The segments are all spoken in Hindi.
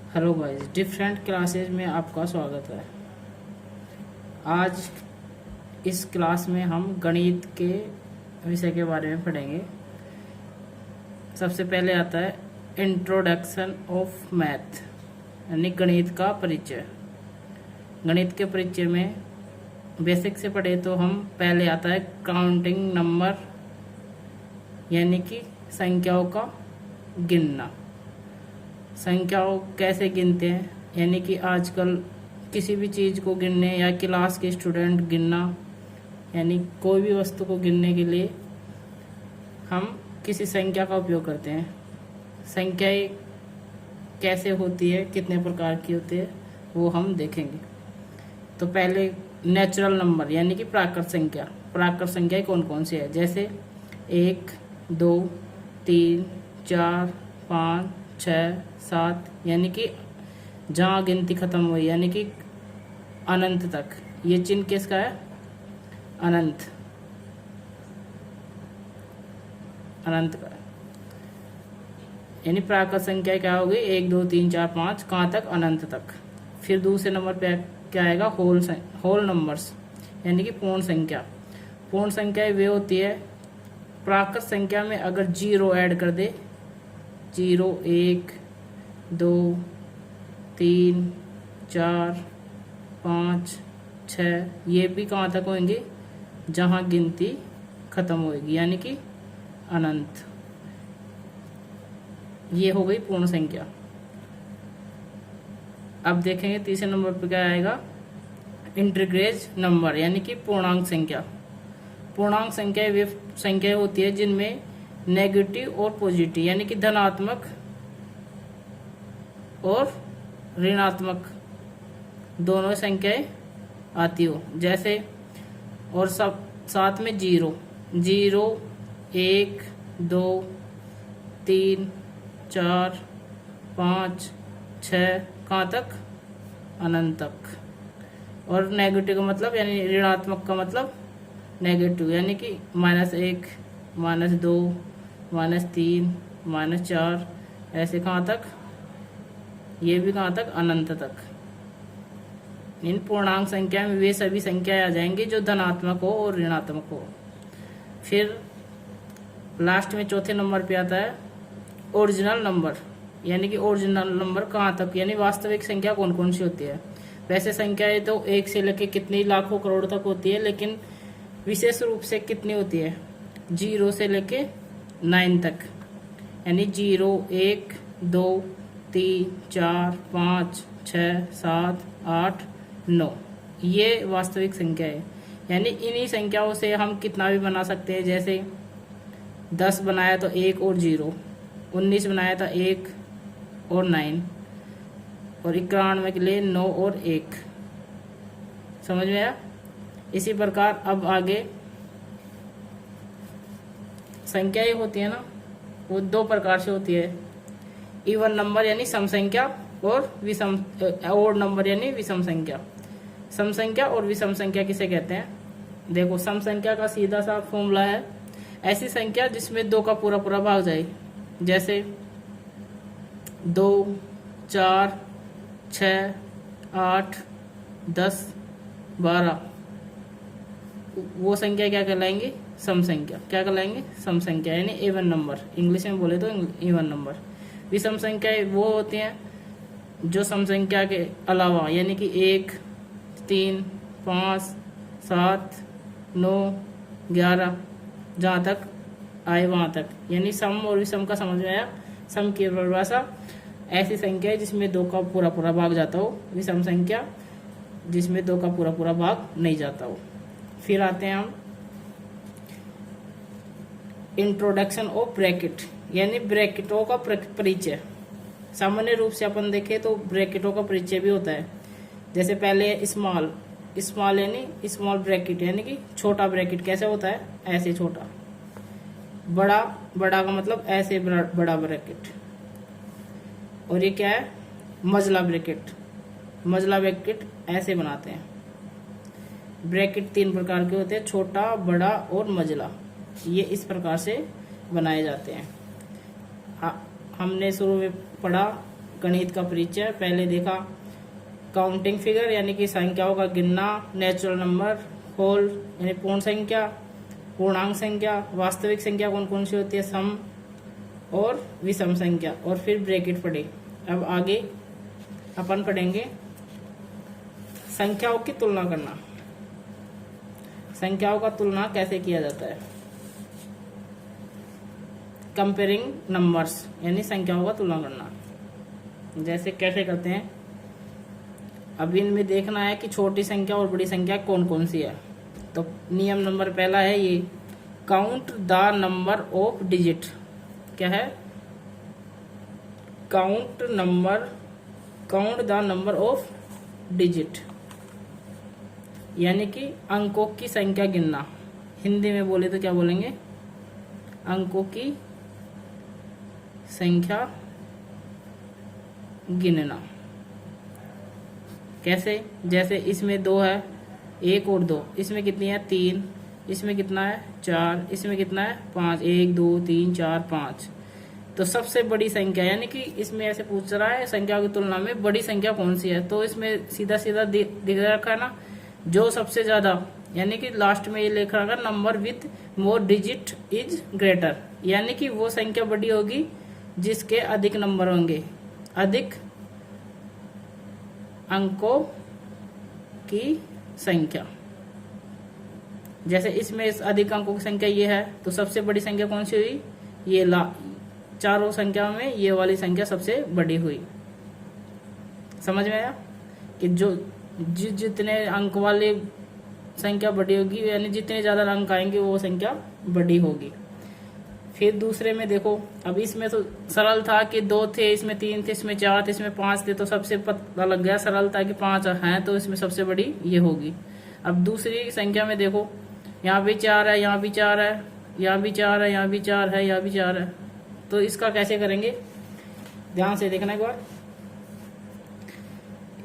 हेलो गाइस, डिफरेंट क्लासेस में आपका स्वागत है। आज इस क्लास में हम गणित के विषय के बारे में पढ़ेंगे। सबसे पहले आता है इंट्रोडक्शन ऑफ मैथ, यानी गणित का परिचय। गणित के परिचय में बेसिक से पढ़े तो हम पहले आता है काउंटिंग नंबर, यानी कि संख्याओं का गिनना। संख्याओं कैसे गिनते हैं, यानी कि आजकल किसी भी चीज़ को गिनने या क्लास के स्टूडेंट गिनना, यानी कोई भी वस्तु को गिनने के लिए हम किसी संख्या का उपयोग करते हैं। संख्याएं कैसे होती है, कितने प्रकार की होती है, वो हम देखेंगे। तो पहले नेचुरल नंबर, यानी कि प्राकृत संख्या। प्राकृत संख्याएं कौन कौन सी है, जैसे 1, 2, 3, 4, 5, 6, 7, यानी कि जहाँ गिनती खत्म हुई, यानी कि अनंत तक। ये चिन्ह किसका है? अनंत, अनंत का। यानी प्राकृत संख्या क्या होगी? 1, 2, 3, 4, 5, कहाँ तक? अनंत तक। फिर दूसरे नंबर पे क्या आएगा? होल नंबर्स, यानी कि पूर्ण संख्या। पूर्ण संख्या वे होती है, प्राकृत संख्या में अगर 0 ऐड कर दे, 0, 1, 2, 3, 4, 5, 6, ये भी कहाँ तक होंगे? जहाँ गिनती खत्म होगी, यानी कि अनंत। ये हो गई पूर्ण संख्या। अब देखेंगे तीसरे नंबर पर क्या आएगा? इंटीग्रेज नंबर, यानी कि पूर्णांक संख्या। पूर्णांक संख्या वे संख्या होती है जिनमें नेगेटिव और पॉजिटिव, यानी कि धनात्मक और ऋणात्मक दोनों संख्याएं आती हो। जैसे और सब साथ में 0, 1, 2, 3, 4, 5, 6, कहाँ तक? अनंत तक। और नेगेटिव का मतलब, यानी ऋणात्मक का मतलब नेगेटिव, यानी कि -1, -2, -3, -4, ऐसे कहाँ तक? ये भी कहाँ तक? अनंत तक। इन पूर्णांक संख्या में वे सभी संख्याएं आ जाएंगी जो धनात्मक हो और ऋणात्मक हो। फिर लास्ट में चौथे नंबर पे आता है ओरिजिनल नंबर, यानी कि ओरिजिनल नंबर कहाँ तक, यानी वास्तविक संख्या कौन कौन सी होती है। वैसे संख्याएं तो 1 से लेकर कितनी लाखों करोड़ तक होती है, लेकिन विशेष रूप से कितनी होती है? 0 से लेके 9 तक, यानी 0, 1, 2, 3, 4, 5, 6, 7, 8, 9, ये वास्तविक संख्या है। यानी इन्हीं संख्याओं से हम कितना भी बना सकते हैं। जैसे 10 बनाया तो 1 और 0, 19 बनाया था 1 और 9, और 91 के लिए 9 और 1। समझ में आया? इसी प्रकार अब आगे संख्याएं होती है ना, वो 2 प्रकार से होती है। इवन नंबर यानी सम संख्या, और विषम ओड नंबर यानी विषम संख्या। सम संख्या और विषम संख्या किसे कहते हैं? देखो, सम संख्या का सीधा सा फॉर्मूला है, ऐसी संख्या जिसमें 2 का पूरा पूरा भाग जाए। जैसे 2, 4, 6, 8, 10, 12, वो संख्या क्या कहलाएंगी? सम संख्या। क्या कहलाएंगे? सम संख्या, यानी इवन नंबर। इंग्लिश में बोले तो इवन नंबर। विषम संख्याएं वो होती हैं जो सम संख्या के अलावा, यानी कि 1, 3, 5, 7, 9, 11, जहाँ तक आए वहाँ तक, यानी सम और विषम का समझ में आया। सम की परिभाषा ऐसी संख्या है जिसमें 2 का पूरा पूरा भाग जाता हो, विषम संख्या जिसमें 2 का पूरा पूरा भाग नहीं जाता हो। फिर आते हैं हम इंट्रोडक्शन ऑफ ब्रैकेट, यानी ब्रैकेटों का परिचय। सामान्य रूप से अपन देखें तो ब्रैकेटों का परिचय भी होता है। जैसे पहले स्मॉल यानी स्मॉल ब्रैकेट, यानी कि छोटा ब्रैकेट। कैसे होता है? ऐसे छोटा। बड़ा का मतलब ऐसे बड़ा ब्रैकेट। और ये क्या है? मझला ब्रैकेट। मझला ब्रैकेट ऐसे बनाते हैं। ब्रैकेट 3 प्रकार के होते हैं, छोटा, बड़ा और मझला। ये इस प्रकार से बनाए जाते हैं। हमने शुरू में पढ़ा गणित का परिचय। पहले देखा काउंटिंग फिगर यानी कि संख्याओं का गिनना, नेचुरल नंबर, होल यानी पूर्ण संख्या, पूर्णांक संख्या, वास्तविक संख्या कौन कौन सी होती है, सम और विषम संख्या, और फिर ब्रैकेट पढ़े। अब आगे अपन पढ़ेंगे संख्याओं की तुलना करना। संख्याओं का तुलना कैसे किया जाता है, कंपेयरिंग नंबर्स यानी संख्याओं का तुलना करना। जैसे कैसे करते हैं, अब इनमें देखना है कि छोटी संख्या और बड़ी संख्या कौन कौन सी है। तो नियम नंबर पहला है ये, count the number of digit. क्या है, count the number of digit यानी कि अंकों की संख्या गिनना। हिंदी में बोले तो क्या बोलेंगे, अंकों की संख्या गिनना। कैसे, जैसे इसमें 2 है, 1 और 2, इसमें कितनी है 3, इसमें कितना है 4, इसमें कितना है 5, 1 2 3 4 5। तो सबसे बड़ी संख्या यानी कि इसमें ऐसे पूछ रहा है संख्या की तुलना में बड़ी संख्या कौन सी है, तो इसमें सीधा सीधा दिख रखा है ना, जो सबसे ज्यादा यानी कि लास्ट में ये लिख रखा है number with more digit is greater, यानी कि वो संख्या बड़ी होगी जिसके अधिक नंबर होंगे, अधिक अंकों की संख्या। जैसे इसमें इस अधिक अंकों की संख्या ये है, तो सबसे बड़ी संख्या कौन सी हुई, ये चारों संख्या में ये वाली संख्या सबसे बड़ी हुई। समझ में आया कि जितने अंक वाली संख्या बड़ी होगी यानी जितने ज्यादा अंक आएंगे वो संख्या बड़ी होगी। फिर दूसरे में देखो, अब इसमें तो सरल था कि 2 थे, इसमें 3 थे, इसमें 4 थे, इसमें 5 थे, तो सबसे पता लग गया सरल था कि 5 हैं तो इसमें सबसे बड़ी ये होगी। अब दूसरी संख्या में देखो, यहाँ भी 4 है, यहाँ भी 4 है, यहाँ भी 4 है, यहाँ भी 4 है, यहाँ भी 4 है, तो इसका कैसे करेंगे, ध्यान से देखना एक बार।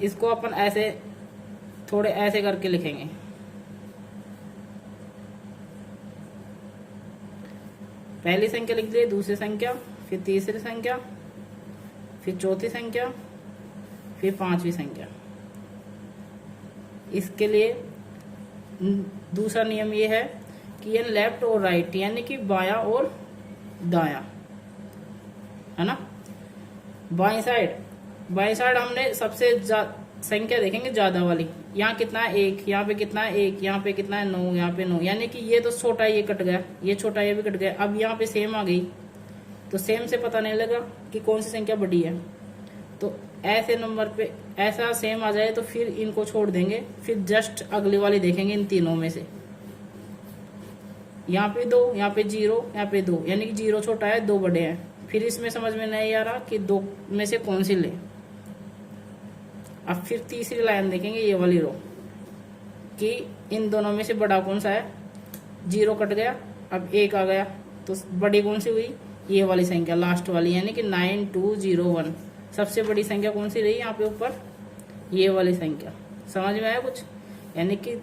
इसको अपन ऐसे थोड़े ऐसे करके लिखेंगे, पहली संख्या लिख ली, दूसरी संख्या, फिर तीसरी संख्या, फिर चौथी संख्या, फिर 5वीं संख्या। इसके लिए दूसरा नियम ये है कि ये लेफ्ट और राइट यानी कि बायां और दायां, है ना। बाई साइड हमने सबसे संख्या देखेंगे ज्यादा वाली, यहाँ कितना है 1, यहाँ पे कितना है 1, यहाँ पे कितना है 9, यहाँ पे 9, यानी कि ये तो छोटा ये कट गया, ये छोटा ये भी कट गया। अब यहाँ पे सेम आ गई, तो सेम से पता नहीं लगा कि कौन सी संख्या बड़ी है। तो ऐसे नंबर पे ऐसा सेम आ जाए तो फिर इनको छोड़ देंगे, फिर जस्ट अगली वाली देखेंगे इन तीनों में से। यहाँ पे 2, यहाँ पे 0, यहाँ पे 2, यानी कि 0 छोटा है 2 बड़े हैं। फिर इसमें समझ में नहीं आ रहा कि 2 में से कौन सी ले। अब फिर तीसरी लाइन देखेंगे ये वाली रो कि इन दोनों में से बड़ा कौन सा है, 0 कट गया, अब 1 आ गया, तो बड़ी कौन सी हुई, ये वाली संख्या लास्ट वाली यानी कि 9201। सबसे बड़ी संख्या कौन सी रही यहाँ पे ऊपर, ये वाली संख्या। समझ में आया कुछ, यानी कि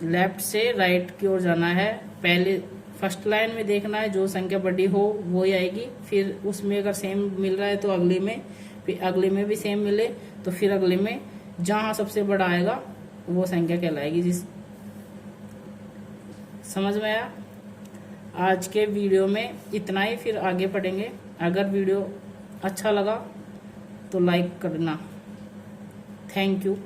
लेफ्ट से राइट की ओर जाना है। पहले फर्स्ट लाइन में देखना है जो संख्या बड़ी हो वो ही आएगी, फिर उसमें अगर सेम मिल रहा है तो अगली में, फिर अगले में भी सेम मिले तो फिर अगले में, जहां सबसे बड़ा आएगा वो संख्या कहलाएगी जिस। समझ में आया। आज के वीडियो में इतना ही, फिर आगे पढ़ेंगे। अगर वीडियो अच्छा लगा तो लाइक करना। Thank you.